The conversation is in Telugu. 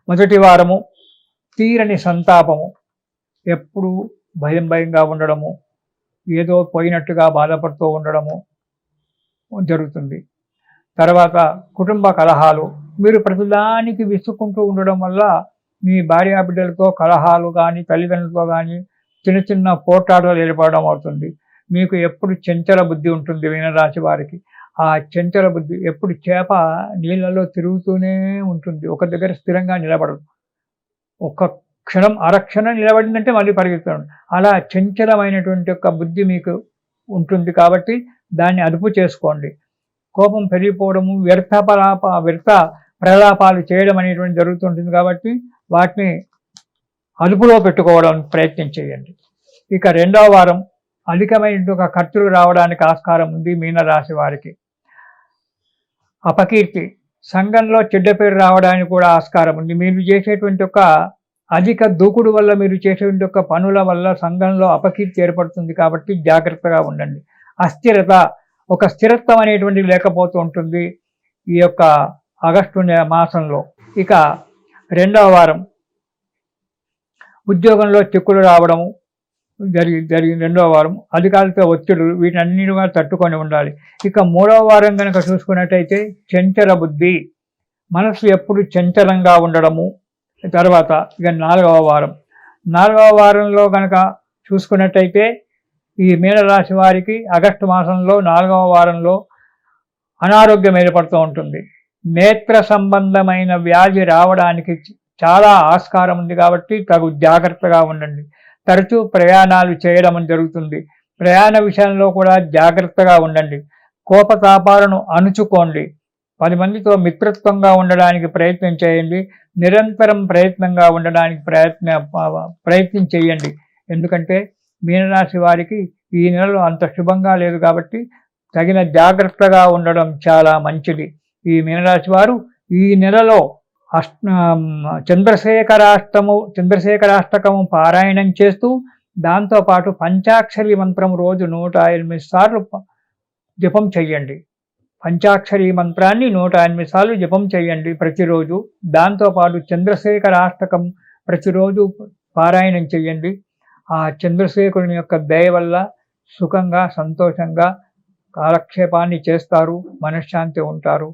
మొదటి వారము తీరని సంతాపము, ఎప్పుడు భయంగా ఉండడము, ఏదో పోయినట్టుగా బాధపడుతూ ఉండడము జరుగుతుంది. తర్వాత కుటుంబ కలహాలు, మీరు ప్రతిదానికి విసుక్కుంటూ ఉండడం వల్ల మీ భార్యాబిడ్డలతో కలహాలు కానీ, తల్లిదండ్రులతో కానీ చిన్న చిన్న పోట్లాటలు ఏర్పడడం అవుతుంది. మీకు ఎప్పుడు చంచల బుద్ధి ఉంటుంది మీనరాశి వారికి. ఆ చంచల బుద్ధి ఎప్పుడు చేప నీళ్ళలో తిరుగుతూనే ఉంటుంది, ఒక దగ్గర స్థిరంగా నిలబడదు. ఒక్క క్షణం అరక్షణం నిలబడిందంటే మళ్ళీ పరిగెత్తాడు. అలా చంచలమైనటువంటి యొక్క బుద్ధి మీకు ఉంటుంది కాబట్టి దాన్ని అదుపు చేసుకోండి. కోపం పెరిగిపోవడము, వ్యర్థ ప్రలాపాలు చేయడం అనేటువంటి జరుగుతుంటుంది కాబట్టి వాటిని అదుపులో పెట్టుకోవడం ప్రయత్నం చేయండి. ఇక రెండవ వారం అధికమైనటువంటి ఖర్చులు రావడానికి ఆస్కారం ఉంది మీనరాశి వారికి. అపకీర్తి, సంఘంలో చెడ్డ పేరు రావడానికి కూడా ఆస్కారం ఉంది. మీరు చేసేటువంటి ఒక అధిక దూకుడు వల్ల, మీరు చేసేటువంటి ఒక పనుల వల్ల సంఘంలో అపకీర్తి ఏర్పడుతుంది కాబట్టి జాగ్రత్తగా ఉండండి. అస్థిరత, ఒక స్థిరత్వం అనేటువంటిది లేకపోతూ ఉంటుంది ఈ యొక్క ఆగస్టు మాసంలో. ఇక రెండవ వారం ఉద్యోగంలో చిక్కులు రావడము జరిగిన రెండవ వారం, అధికారులతో ఒత్తిడులు, వీటన్నిటిగా తట్టుకొని ఉండాలి. ఇక మూడవ వారం కనుక చూసుకున్నట్టయితే చంచల బుద్ధి, మనసు ఎప్పుడు చంచలంగా ఉండడము. తర్వాత ఇక నాలుగవ వారంలో కనుక చూసుకున్నట్టయితే ఈ మీనరాశి వారికి ఆగస్టు మాసంలో 4వ వారంలో అనారోగ్యం ఏర్పడుతూ ఉంటుంది. నేత్ర సంబంధమైన వ్యాధి రావడానికి చాలా ఆస్కారం ఉంది కాబట్టి తగు జాగ్రత్తగా ఉండండి. తరచూ ప్రయాణాలు చేయడం జరుగుతుంది. ప్రయాణ విషయంలో కూడా జాగ్రత్తగా ఉండండి. కోపతాపాలను అణుచుకోండి. 10 మందితో మిత్రత్వంగా ఉండడానికి ప్రయత్నం చేయండి. నిరంతరం ప్రయత్నంగా ఉండడానికి ప్రయత్నం చేయండి. ఎందుకంటే మీనరాశి వారికి ఈ నెలలో అంత శుభంగా లేదు కాబట్టి తగిన జాగ్రత్తగా ఉండడం చాలా మంచిది. ఈ మీనరాశి వారు ఈ నెలలో చంద్రశేఖరాష్టకము పారాయణం చేస్తూ దాంతోపాటు పంచాక్షరి మంత్రం రోజు 108 సార్లు జపం చెయ్యండి. పంచాక్షరి మంత్రాన్ని 108 సార్లు జపం చేయండి ప్రతిరోజు. దాంతోపాటు చంద్రశేఖరాష్టకం ప్రతిరోజు పారాయణం చేయండి. ఆ చంద్రశేఖరుని యొక్క దయ వల్ల సుఖంగా, సంతోషంగా కాలక్షేపాన్ని చేస్తారు, మనశ్శాంతి ఉంటారు.